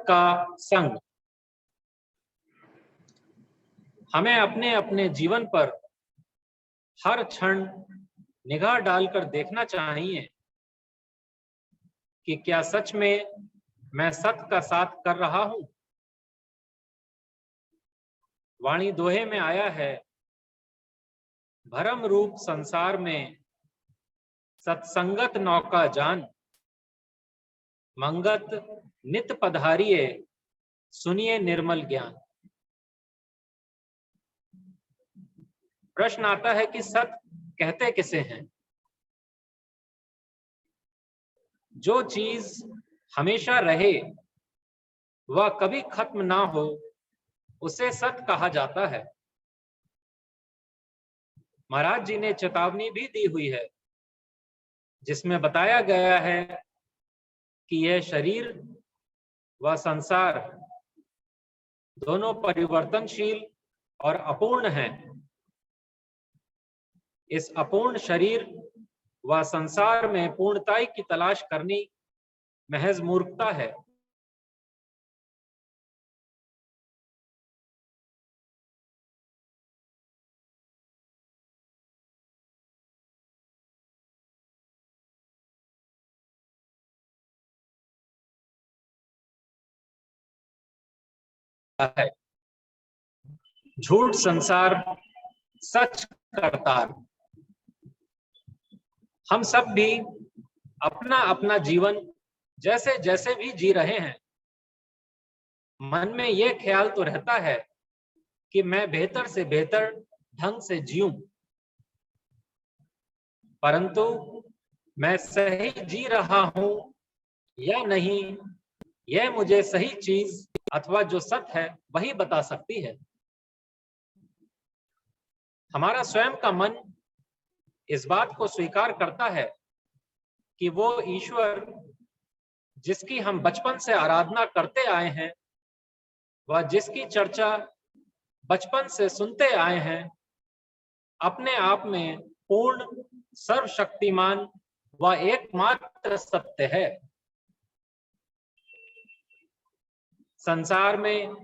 का संग। हमें अपने अपने जीवन पर हर क्षण निगाह डालकर देखना चाहिए कि क्या सच में मैं सत्य का साथ कर रहा हूं। वाणी दोहे में आया है, भरम रूप संसार में सत्संगत नौका जान, मंगत नित पधारिये सुनिए निर्मल ज्ञान। प्रश्न आता है कि सत्य कहते किसे हैं। जो चीज हमेशा रहे वह कभी खत्म ना हो उसे सत्य कहा जाता है। महाराज जी ने चेतावनी भी दी हुई है जिसमें बताया गया है कि यह शरीर व संसार दोनों परिवर्तनशील और अपूर्ण हैं। इस अपूर्ण शरीर व संसार में पूर्णता की तलाश करनी महज मूर्खता है। झूठ संसार सच करतार। हम सब भी अपना अपना जीवन जैसे जैसे भी जी रहे हैं, मन में यह ख्याल तो रहता है कि मैं बेहतर से बेहतर ढंग से जीऊं, परंतु मैं सही जी रहा हूं या नहीं, यह मुझे सही चीज अथवा जो सत्य है वही बता सकती है। हमारा स्वयं का मन इस बात को स्वीकार करता है कि वो ईश्वर जिसकी हम बचपन से आराधना करते आए हैं, वह जिसकी चर्चा बचपन से सुनते आए हैं, अपने आप में पूर्ण सर्वशक्तिमान व एकमात्र सत्य है। संसार में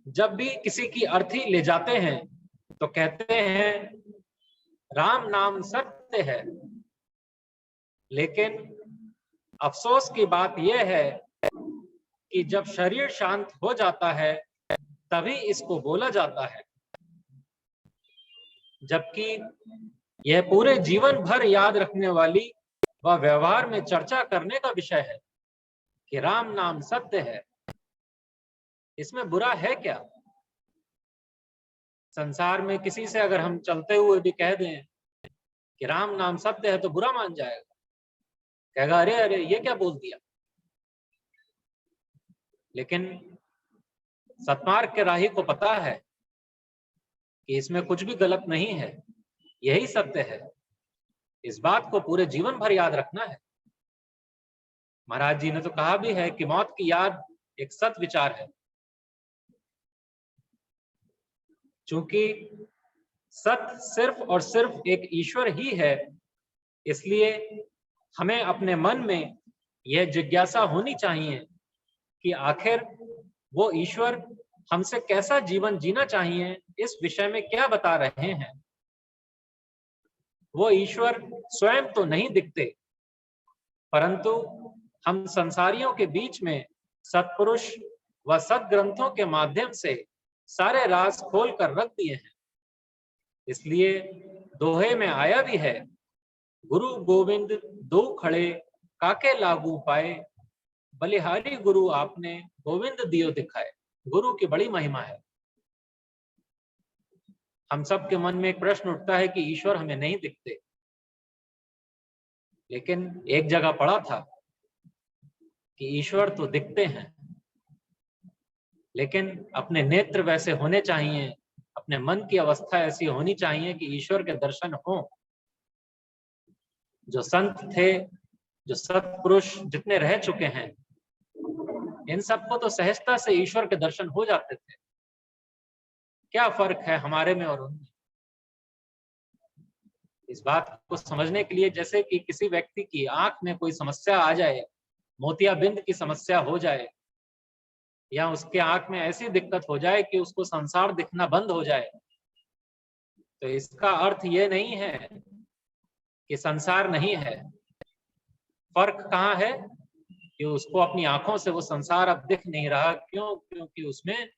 जब भी किसी की अर्थी ले जाते हैं तो कहते हैं राम नाम सत्य है, लेकिन अफसोस की बात यह है कि जब शरीर शांत हो जाता है तभी इसको बोला जाता है, जबकि यह पूरे जीवन भर याद रखने वाली व व्यवहार में चर्चा करने का विषय है कि राम नाम सत्य है। इसमें बुरा है क्या? संसार में किसी से अगर हम चलते हुए भी कह दें कि राम नाम सत्य है तो बुरा मान जाएगा, कहेगा अरे अरे ये क्या बोल दिया। लेकिन सत्मार्ग के राही को पता है कि इसमें कुछ भी गलत नहीं है, यही सत्य है। इस बात को पूरे जीवन भर याद रखना है। महाराज जी ने तो कहा भी है कि मौत की याद एक सत विचार है। चूंकि सत्य सिर्फ और सिर्फ एक ईश्वर ही है, इसलिए हमें अपने मन में यह जिज्ञासा होनी चाहिए कि आखिर वो ईश्वर हमसे कैसा जीवन जीना चाहिए, इस विषय में क्या बता रहे हैं। वो ईश्वर स्वयं तो नहीं दिखते, परंतु हम संसारियों के बीच में सत्पुरुष व सद्ग्रंथों के माध्यम से सारे राज खोल कर रख दिए हैं। इसलिए दोहे में आया भी है, गुरु गोविंद दो खड़े काके लागू पाए, बलिहारी गुरु आपने गोविंद दियो दिखाए। गुरु की बड़ी महिमा है। हम सब के मन में एक प्रश्न उठता है कि ईश्वर हमें नहीं दिखते, लेकिन एक जगह पढ़ा था कि ईश्वर तो दिखते हैं, लेकिन अपने नेत्र वैसे होने चाहिए, अपने मन की अवस्था ऐसी होनी चाहिए कि ईश्वर के दर्शन हो। जो संत थे, जो सत्पुरुष जितने रह चुके हैं, इन सबको तो सहजता से ईश्वर के दर्शन हो जाते थे। क्या फर्क है हमारे में और उनमें? इस बात को समझने के लिए जैसे कि किसी व्यक्ति की आंख में कोई समस्या आ जाए, मोतियाबिंद की समस्या हो जाए, या उसके आंख में ऐसी दिक्कत हो जाए कि उसको संसार दिखना बंद हो जाए, तो इसका अर्थ ये नहीं है कि संसार नहीं है। फर्क कहाँ है कि उसको अपनी आंखों से वो संसार अब दिख नहीं रहा। क्यों? क्योंकि उसमें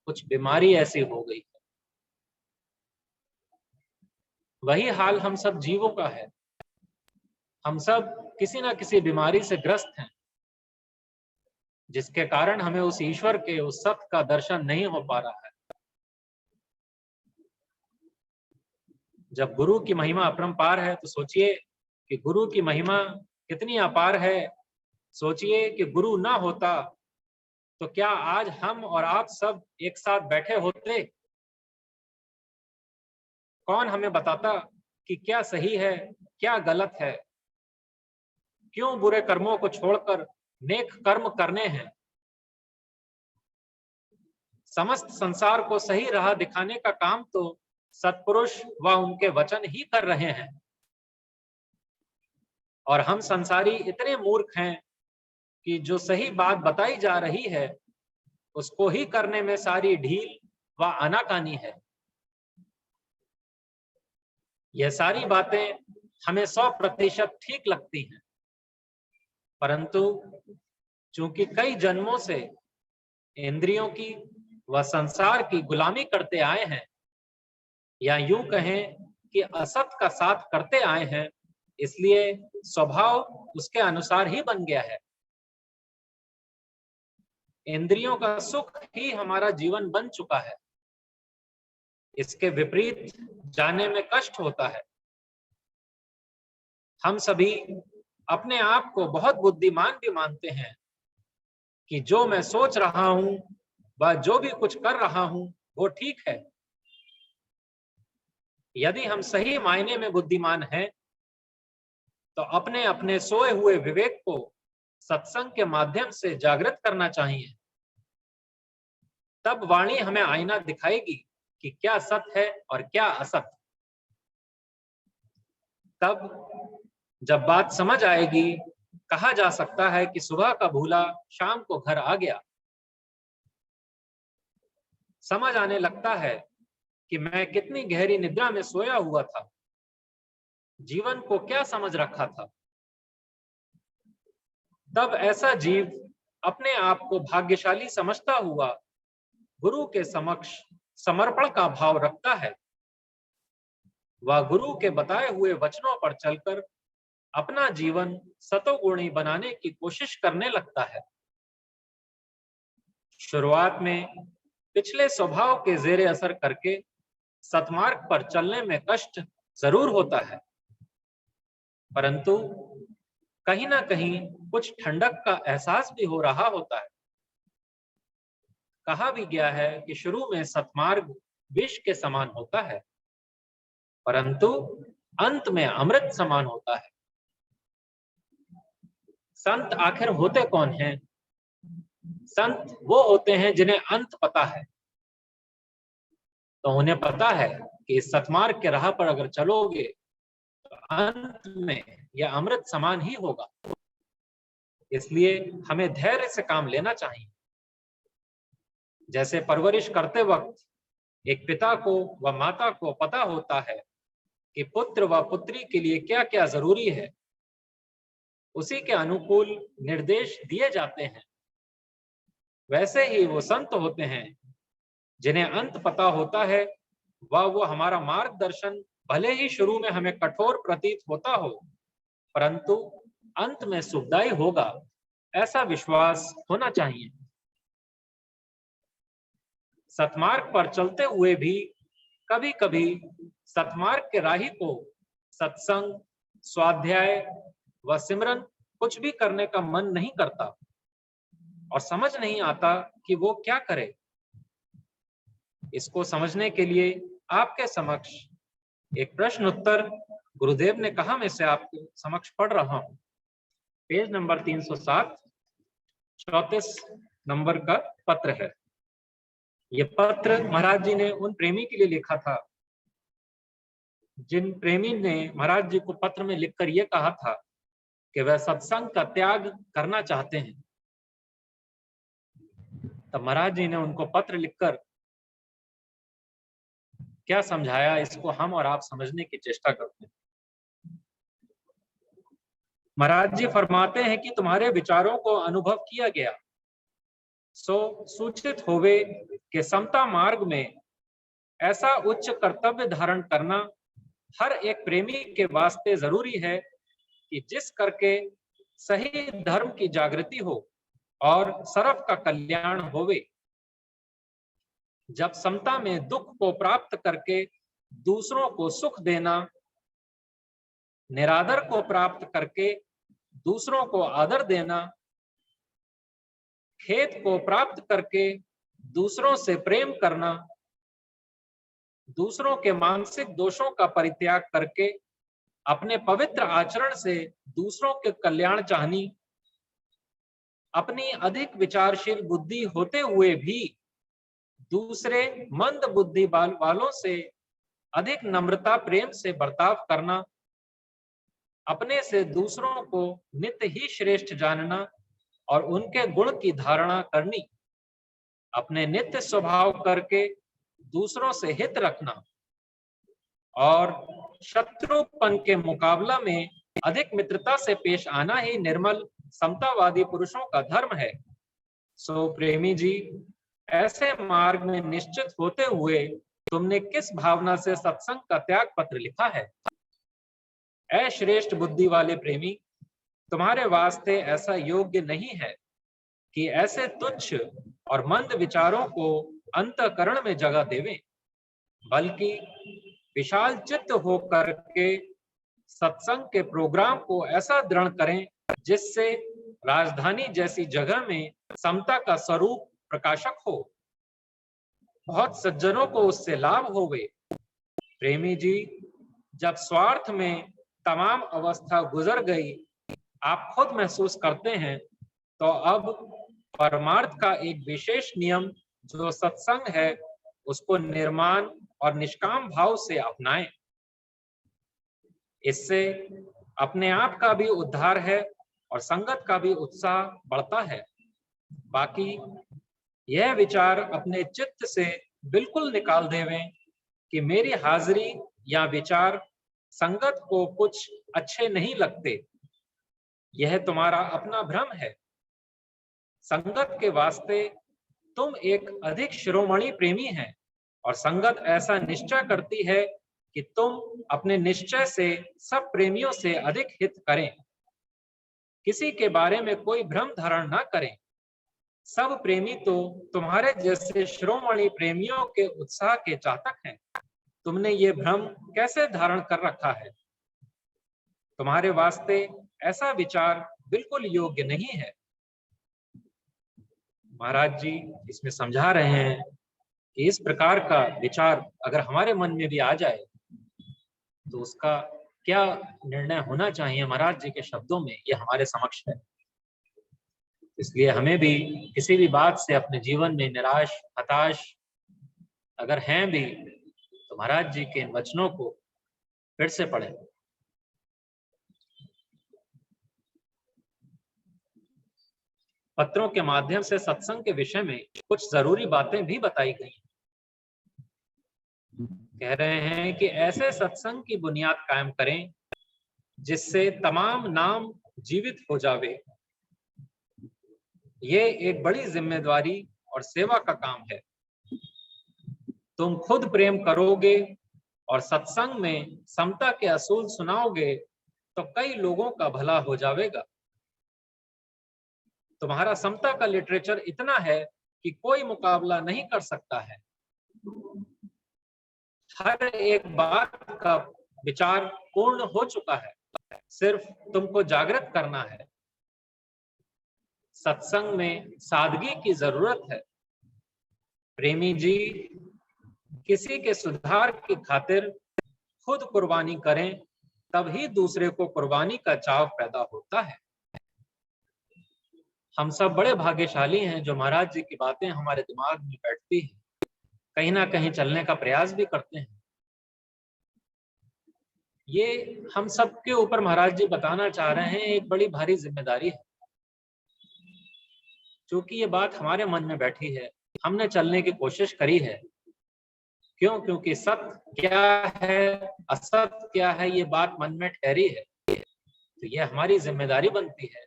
कुछ बीमारी ऐसी हो गई। वही हाल हम सब जीवों का है। हम सब किसी ना किसी बीमारी से ग्रस्त हैं, जिसके कारण हमें उस ईश्वर के, उस सत्य का दर्शन नहीं हो पा रहा है। जब गुरु की महिमा अपरंपार है, तो सोचिए कि गुरु की महिमा कितनी अपार है। सोचिए कि गुरु ना होता तो क्या आज हम और आप सब एक साथ बैठे होते? कौन हमें बताता कि क्या सही है, क्या गलत है, क्यों बुरे कर्मों को छोड़कर नेक कर्म करने हैं। समस्त संसार को सही राह दिखाने का काम तो सत्पुरुष व उनके वचन ही कर रहे हैं, और हम संसारी इतने मूर्ख हैं कि जो सही बात बताई जा रही है उसको ही करने में सारी ढील व आनाकानी है। यह सारी बातें हमें 100% ठीक लगती हैं, परंतु चूंकि कई जन्मों से इंद्रियों की व संसार की गुलामी करते आए हैं, या यूं कहें कि असत का साथ करते आए हैं, इसलिए स्वभाव उसके अनुसार ही बन गया है। इंद्रियों का सुख ही हमारा जीवन बन चुका है। इसके विपरीत जाने में कष्ट होता है। हम सभी अपने आप को बहुत बुद्धिमान भी मानते हैं कि जो मैं सोच रहा हूं व जो भी कुछ कर रहा हूं वो ठीक है। यदि हम सही मायने में बुद्धिमान हैं, तो अपने अपने सोए हुए विवेक को सत्संग के माध्यम से जागृत करना चाहिए। तब वाणी हमें आईना दिखाएगी कि क्या सत्य है और क्या असत्य। तब जब बात समझ आएगी, कहा जा सकता है कि सुबह का भूला शाम को घर आ गया। समझ आने लगता है कि मैं कितनी गहरी निद्रा में सोया हुआ था, जीवन को क्या समझ रखा था। तब ऐसा जीव अपने आप को भाग्यशाली समझता हुआ गुरु के समक्ष समर्पण का भाव रखता है। वह गुरु के बताए हुए वचनों पर चलकर अपना जीवन सतोगुणी बनाने की कोशिश करने लगता है। शुरुआत में पिछले स्वभाव के जेरे असर करके सतमार्ग पर चलने में कष्ट जरूर होता है, परंतु कहीं ना कहीं कुछ ठंडक का एहसास भी हो रहा होता है। कहा भी गया है कि शुरू में सतमार्ग विष के समान होता है, परंतु अंत में अमृत समान होता है। संत आखिर होते कौन हैं? संत वो होते हैं जिन्हें अंत पता है। तो उन्हें पता है कि इस सतमार्ग के राह पर अगर चलोगे तो अंत में यह अमृत समान ही होगा। इसलिए हमें धैर्य से काम लेना चाहिए। जैसे परवरिश करते वक्त एक पिता को व माता को पता होता है कि पुत्र व पुत्री के लिए क्या क्या जरूरी है, उसी के अनुकूल निर्देश दिए जाते हैं। वैसे ही वो संत होते हैं जिन्हें अंत पता होता है, वो हमारा मार्गदर्शन भले ही शुरू में हमें कठोर प्रतीत होता हो, परंतु अंत में सुखदायी होगा, ऐसा विश्वास होना चाहिए। सतमार्ग पर चलते हुए भी कभी कभी सतमार्ग के राही को सत्संग, स्वाध्याय व सिमरन कुछ भी करने का मन नहीं करता और समझ नहीं आता कि वो क्या करे। इसको समझने के लिए आपके समक्ष एक प्रश्न उत्तर गुरुदेव ने कहा मैं से आपके समक्ष पढ़ रहा हूं। पेज नंबर 307, 34 नंबर का पत्र है। ये पत्र महाराज जी ने उन प्रेमी के लिए लिखा था जिन प्रेमी ने महाराज जी को पत्र में लिखकर यह कहा था कि वह सत्संग का त्याग करना चाहते हैं। तब महाराज जी ने उनको पत्र लिखकर क्या समझाया, इसको हम और आप समझने की चेष्टा करते हैं। महाराज जी फरमाते हैं कि तुम्हारे विचारों को अनुभव किया गया, सो सूचित होवे कि समता मार्ग में ऐसा उच्च कर्तव्य धारण करना हर एक प्रेमी के वास्ते जरूरी है कि जिस करके सही धर्म की जागृति हो और सर्व का कल्याण होवे। जब समता में दुख को प्राप्त करके दूसरों को सुख देना, निरादर को प्राप्त करके दूसरों को आदर देना, खेत को प्राप्त करके दूसरों से प्रेम करना, दूसरों के मानसिक दोषों का परित्याग करके अपने पवित्र आचरण से दूसरों के कल्याण चाहनी, अपनी अधिक विचारशील बुद्धि होते हुए भी दूसरे मंद बुद्धि वालों से अधिक नम्रता प्रेम से बर्ताव करना, अपने से दूसरों को नित्य ही श्रेष्ठ जानना और उनके गुण की धारणा करनी, अपने नित्य स्वभाव करके दूसरों से हित रखना और शत्रुपन के मुकाबला में अधिक मित्रता से पेश आना ही निर्मल समतावादी पुरुषों का धर्म है। सो प्रेमी जी, ऐसे मार्ग में निश्चित होते हुए तुमने किस भावना से सत्संग का त्याग पत्र लिखा है? ऐ श्रेष्ठ बुद्धि वाले प्रेमी, तुम्हारे वास्ते ऐसा योग्य नहीं है कि ऐसे तुच्छ और मंद विचारों को अंतःकरण में जगह देवें, बल्कि विशाल चित्त होकर के सत्संग के प्रोग्राम को ऐसा दृढ़ करें जिससे राजधानी जैसी जगह में समता का स्वरूप प्रकाशक हो, बहुत सज्जनों को उससे लाभ होवे। प्रेमी जी, जब स्वार्थ में तमाम अवस्था गुजर गई, आप खुद महसूस करते हैं, तो अब परमार्थ का एक विशेष नियम जो सत्संग है उसको निर्माण और निष्काम भाव से अपनाएं। इससे अपने आप का भी उद्धार है और संगत का भी उत्साह बढ़ता है। बाकी यह विचार अपने चित्त से बिल्कुल निकाल देवें कि मेरी हाजिरी या विचार संगत को कुछ अच्छे नहीं लगते। यह तुम्हारा अपना भ्रम है। संगत के वास्ते तुम एक अधिक शिरोमणि प्रेमी हैं और संगत ऐसा निश्चय करती है कि तुम अपने निश्चय से सब प्रेमियों से अधिक हित करें। किसी के बारे में कोई भ्रम धारण न करें। सब प्रेमी तो तुम्हारे जैसे शिरोमणि प्रेमियों के उत्साह के चातक हैं। तुमने ये भ्रम कैसे धारण कर रखा है? तुम्हारे वास्ते ऐसा विचार बिल्कुल योग्य नहीं है। महाराज जी इसमें समझा रहे हैं कि इस प्रकार का विचार अगर हमारे मन में भी आ जाए तो उसका क्या निर्णय होना चाहिए। महाराज जी के शब्दों में ये हमारे समक्ष है। इसलिए हमें भी किसी भी बात से अपने जीवन में निराश हताश अगर हैं भी तो महाराज जी के इन वचनों को फिर से पढ़ें। पत्रों के माध्यम से सत्संग के विषय में कुछ जरूरी बातें भी बताई गई। कह रहे हैं कि ऐसे सत्संग की बुनियाद कायम करें जिससे तमाम नाम जीवित हो जावे। ये एक बड़ी जिम्मेदारी और सेवा का काम है। तुम खुद प्रेम करोगे और सत्संग में समता के असूल सुनाओगे तो कई लोगों का भला हो जाएगा। तुम्हारा समता का लिटरेचर इतना है कि कोई मुकाबला नहीं कर सकता है। हर एक बात का विचार पूर्ण हो चुका है, सिर्फ तुमको जागृत करना है। सत्संग में सादगी की जरूरत है। प्रेमी जी, किसी के सुधार की खातिर खुद कुर्बानी करें, तभी दूसरे को कुर्बानी का चाव पैदा होता है। हम सब बड़े भाग्यशाली हैं जो महाराज जी की बातें हमारे दिमाग में बैठती हैं, कहीं ना कहीं चलने का प्रयास भी करते हैं। ये हम सब के ऊपर महाराज जी बताना चाह रहे हैं एक बड़ी भारी जिम्मेदारी है। क्योंकि ये बात हमारे मन में बैठी है, हमने चलने की कोशिश करी है। क्यों? क्योंकि सत्य क्या है, असत्य क्या है, ये बात मन में ठहरी है। तो ये हमारी जिम्मेदारी बनती है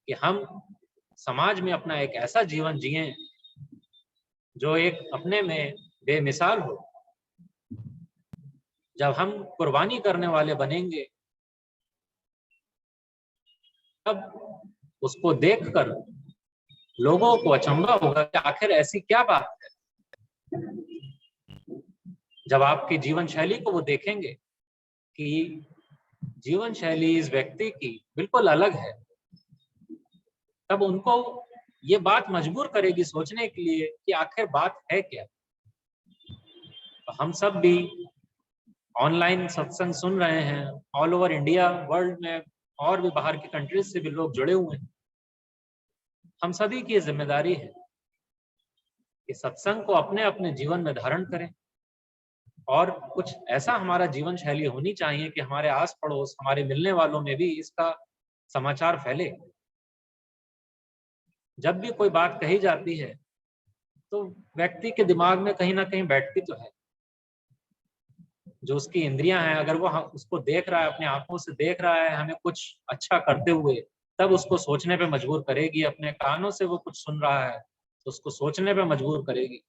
कि हम समाज में अपना एक ऐसा जीवन जिएं जो एक अपने में बेमिसाल हो। जब हम कुर्बानी करने वाले बनेंगे, तब उसको देखकर लोगों को अचंभा होगा कि आखिर ऐसी क्या बात है। जब आपकी जीवन शैली को वो देखेंगे कि जीवन शैली इस व्यक्ति की बिल्कुल अलग है, तब उनको ये बात मजबूर करेगी सोचने के लिए कि आखिर बात है क्या। तो हम सब भी ऑनलाइन सत्संग सुन रहे हैं, ऑल ओवर इंडिया, वर्ल्ड में और भी बाहर की कंट्रीज से भी लोग जुड़े हुए हैं। हम सभी की जिम्मेदारी है कि सत्संग को अपने अपने जीवन में धारण करें, और कुछ ऐसा हमारा जीवन शैली होनी चाहिए कि हमारे आस पड़ोस, हमारे मिलने वालों में भी इसका समाचार फैले। जब भी कोई बात कही जाती है तो व्यक्ति के दिमाग में कहीं ना कहीं बैठती तो है। जो उसकी इंद्रियां हैं, अगर वो उसको देख रहा है, अपनी आंखों से देख रहा है हमें कुछ अच्छा करते हुए, तब उसको सोचने पे मजबूर करेगी। अपने कानों से वो कुछ सुन रहा है तो उसको सोचने पे मजबूर करेगी।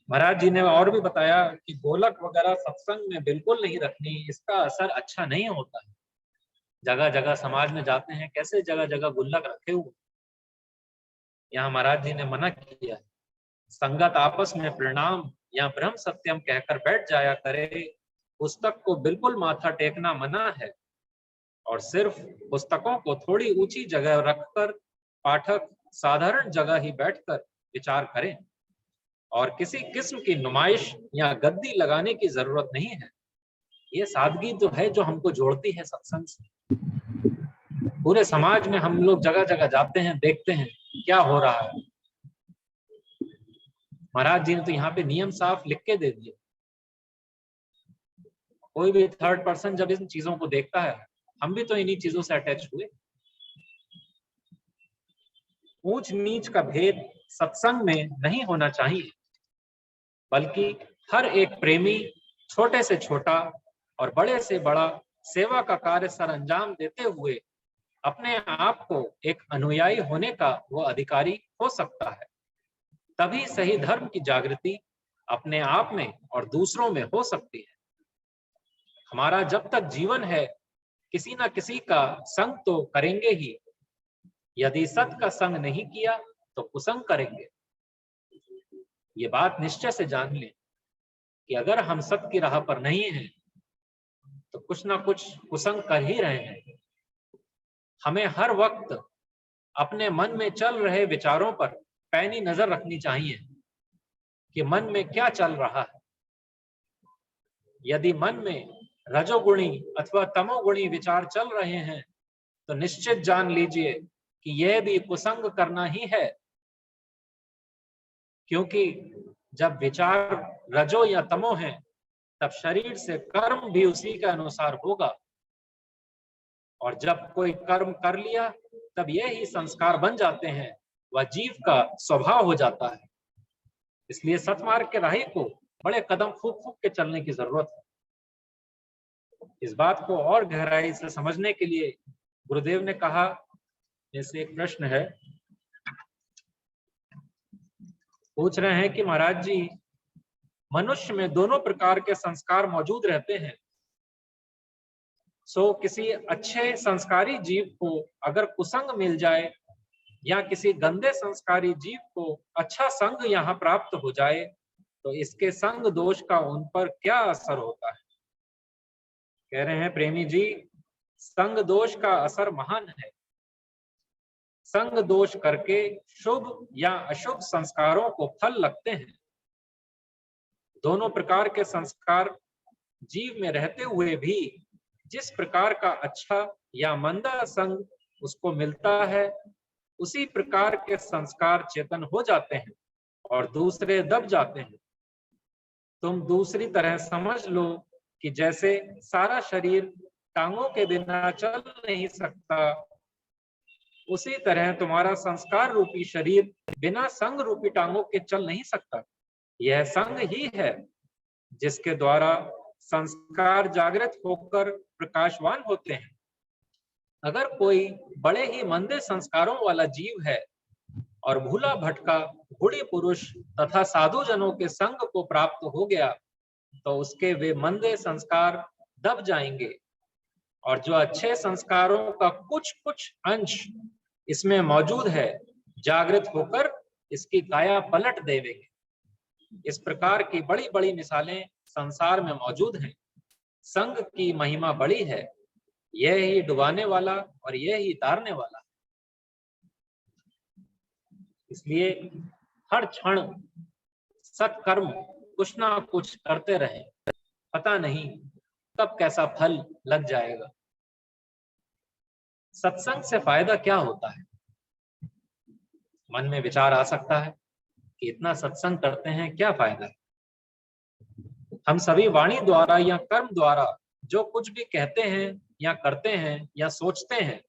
महाराज जी ने और भी बताया कि गोलक वगैरह सत्संग में बिल्कुल नहीं रखनी, इसका असर अच्छा नहीं होता है। जगह जगह समाज में जाते हैं, कैसे जगह जगह गुल्लक रखे हुए। यहाँ महाराज जी ने मना किया है। संगत आपस में प्रणाम या ब्रह्म सत्यम कहकर बैठ जाया करे। पुस्तक को बिल्कुल माथा टेकना मना है, और सिर्फ पुस्तकों को थोड़ी ऊंची जगह रखकर पाठक साधारण जगह ही बैठकर विचार करें, और किसी किस्म की नुमाइश या गद्दी लगाने की जरूरत नहीं है। ये सादगी तो है जो हमको जोड़ती है सत्संग से। पूरे समाज में हम लोग जगह जगह जाते हैं, देखते हैं क्या हो रहा है। महाराज जी ने तो यहाँ पे नियम साफ लिख के दे दिए। कोई भी थर्ड पर्सन जब इन चीजों को देखता है, हम भी तो इन्हीं चीजों से अटैच हुए। ऊंच नीच का भेद सत्संग में नहीं होना चाहिए, बल्कि हर एक प्रेमी छोटे से छोटा और बड़े से बड़ा सेवा का कार्य सर अंजाम देते हुए अपने आप को एक अनुयायी होने का वो अधिकारी हो सकता है। तभी सही धर्म की जागृति अपने आप में और दूसरों में हो सकती है। हमारा जब तक जीवन है, किसी ना किसी का संग तो करेंगे ही। यदि सत का संग नहीं किया तो कुसंग करेंगे। ये बात निश्चय से जान लें कि अगर हम सत्य की राह पर नहीं हैं तो कुछ ना कुछ कुसंग कर ही रहे हैं। हमें हर वक्त अपने मन में चल रहे विचारों पर पैनी नजर रखनी चाहिए कि मन में क्या चल रहा है। यदि मन में रजोगुणी अथवा तमोगुणी विचार चल रहे हैं तो निश्चित जान लीजिए कि यह भी कुसंग करना ही है, क्योंकि जब विचार रजो या तमो हैं तब शरीर से कर्म भी उसी के अनुसार होगा, और जब कोई कर्म कर लिया तब ये ही संस्कार बन जाते हैं, वह जीव का स्वभाव हो जाता है। इसलिए सतमार्ग के राही को बड़े कदम फूंक फूंक के चलने की जरूरत है। इस बात को और गहराई से समझने के लिए गुरुदेव ने कहा, जैसे एक प्रश्न है, पूछ रहे हैं कि महाराज जी, मनुष्य में दोनों प्रकार के संस्कार मौजूद रहते हैं। सो किसी अच्छे संस्कारी जीव को अगर कुसंग मिल जाए या किसी गंदे संस्कारी जीव को अच्छा संग यहाँ प्राप्त हो जाए तो इसके संग दोष का उन पर क्या असर होता है। कह रहे हैं प्रेमी जी, संग दोष का असर महान है। संग दोष करके शुभ या अशुभ संस्कारों को फल लगते हैं। दोनों प्रकार के संस्कार जीव में रहते हुए भी जिस प्रकार का अच्छा या मंदा संग उसको मिलता है, उसी प्रकार के संस्कार चेतन हो जाते हैं और दूसरे दब जाते हैं। तुम दूसरी तरह समझ लो कि जैसे सारा शरीर टांगों के बिना चल नहीं सकता, उसी तरह तुम्हारा संस्कार रूपी शरीर बिना संग रूपी टांगों के चल नहीं सकता। यह संग ही है जिसके द्वारा संस्कार जागृत होकर प्रकाशवान होते हैं। अगर कोई बड़े ही मंदे संस्कारों वाला जीव है और भूला भटका बूढ़ी पुरुष तथा साधु जनों के संग को प्राप्त हो गया, तो उसके वे मंदे संस्कार दब जाएंगे और जो अच्छे संस्कारों का कुछ कुछ अंश इसमें मौजूद है, जागृत होकर इसकी काया पलट देवेंगे। इस प्रकार की बड़ी बड़ी मिसालें संसार में मौजूद हैं। संग की महिमा बड़ी है, यह ही डुबाने वाला और यह ही तारने वाला। इसलिए हर क्षण सत्कर्म कुछ ना कुछ करते रहें, पता नहीं कब कैसा फल लग जाएगा। सत्संग से फायदा क्या होता है? मन में विचार आ सकता है कि इतना सत्संग करते हैं, क्या फायदा है? हम सभी वाणी द्वारा या कर्म द्वारा जो कुछ भी कहते हैं या करते हैं या सोचते हैं,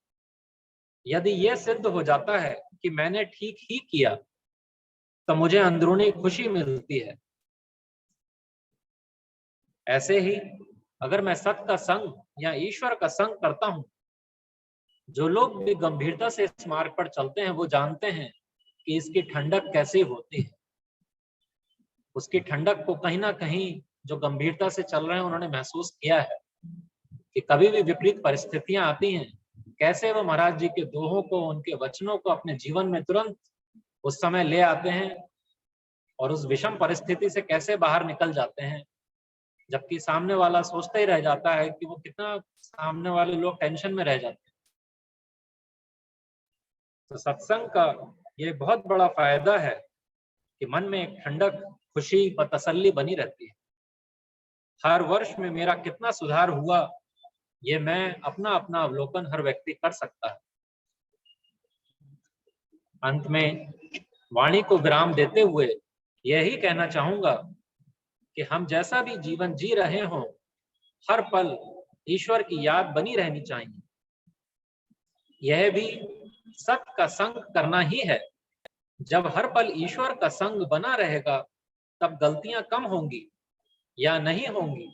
यदि यह सिद्ध हो जाता है कि मैंने ठीक ही किया, तो मुझे अंदरूनी खुशी मिलती है। ऐसे ही अगर मैं सत का संग या ईश्वर का संग करता हूं, जो लोग भी गंभीरता से इस मार्ग पर चलते हैं वो जानते हैं कि इसकी ठंडक कैसी होती है। उसकी ठंडक को कहीं ना कहीं जो गंभीरता से चल रहे हैं उन्होंने महसूस किया है कि कभी भी विपरीत परिस्थितियां आती हैं, कैसे वो महाराज जी के दोहों को, उनके वचनों को अपने जीवन में तुरंत उस समय ले आते हैं और उस विषम परिस्थिति से कैसे बाहर निकल जाते हैं, जबकि सामने वाला सोचता ही रह जाता है कि वो कितना, सामने वाले लोग टेंशन में रह जाते हैं। तो सत्संग का ये बहुत बड़ा फायदा है कि मन में एक ठंडक, खुशी व तसल्ली बनी रहती है। हर वर्ष में मेरा कितना सुधार हुआ, ये मैं अपना अपना अवलोकन हर व्यक्ति कर सकता है। अंत में वाणी को विराम देते हुए यही कहना चाहूंगा कि हम जैसा भी जीवन जी रहे हों, हर पल ईश्वर की याद बनी रहनी चाहिए। यह भी सत का संग करना ही है। जब हर पल ईश्वर का संग बना रहेगा, तब गलतियां कम होंगी या नहीं होंगी।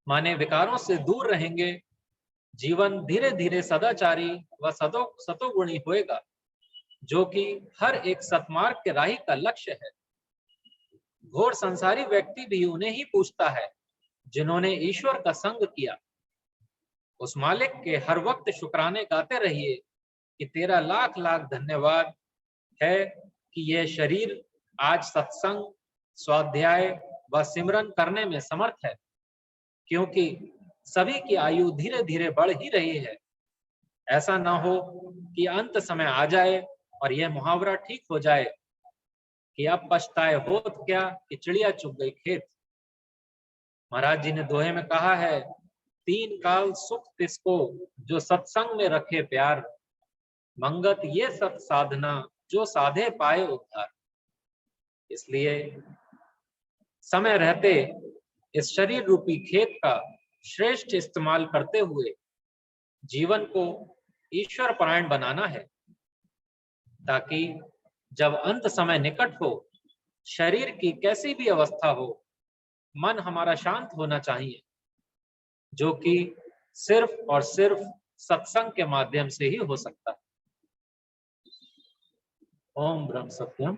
माने विकारों से दूर रहेंगे, जीवन धीरे धीरे सदाचारी व सतोगुणी होएगा, जो कि हर एक सतमार्ग के राही का लक्ष्य है। घोर संसारी व्यक्ति भी उन्हें ही पूछता है जिन्होंने ईश्वर का संग किया। उस मालिक के हर वक्त शुक्राने गाते रहिए कि तेरा लाख लाख धन्यवाद है कि यह शरीर आज सत्संग, स्वाध्याय व सिमरन करने में समर्थ है, क्योंकि सभी की आयु धीरे धीरे बढ़ ही रही है। ऐसा ना हो कि अंत समय आ जाए और यह मुहावरा ठीक हो जाए कि अब पछताए होत क्या कि चिड़िया चुग गई खेत। महाराज जी ने दोहे में कहा है, तीन काल सुख तिसको जो सत्संग में रखे प्यार, मंगत ये सत साधना जो साधे पाए उद्धार। इसलिए समय रहते इस शरीर रूपी खेत का श्रेष्ठ इस्तेमाल करते हुए जीवन को ईश्वर परायण बनाना है, ताकि जब अंत समय निकट हो, शरीर की कैसी भी अवस्था हो, मन हमारा शांत होना चाहिए, जो कि सिर्फ और सिर्फ सत्संग के माध्यम से ही हो सकता है। ओम ब्रह्म सत्यम।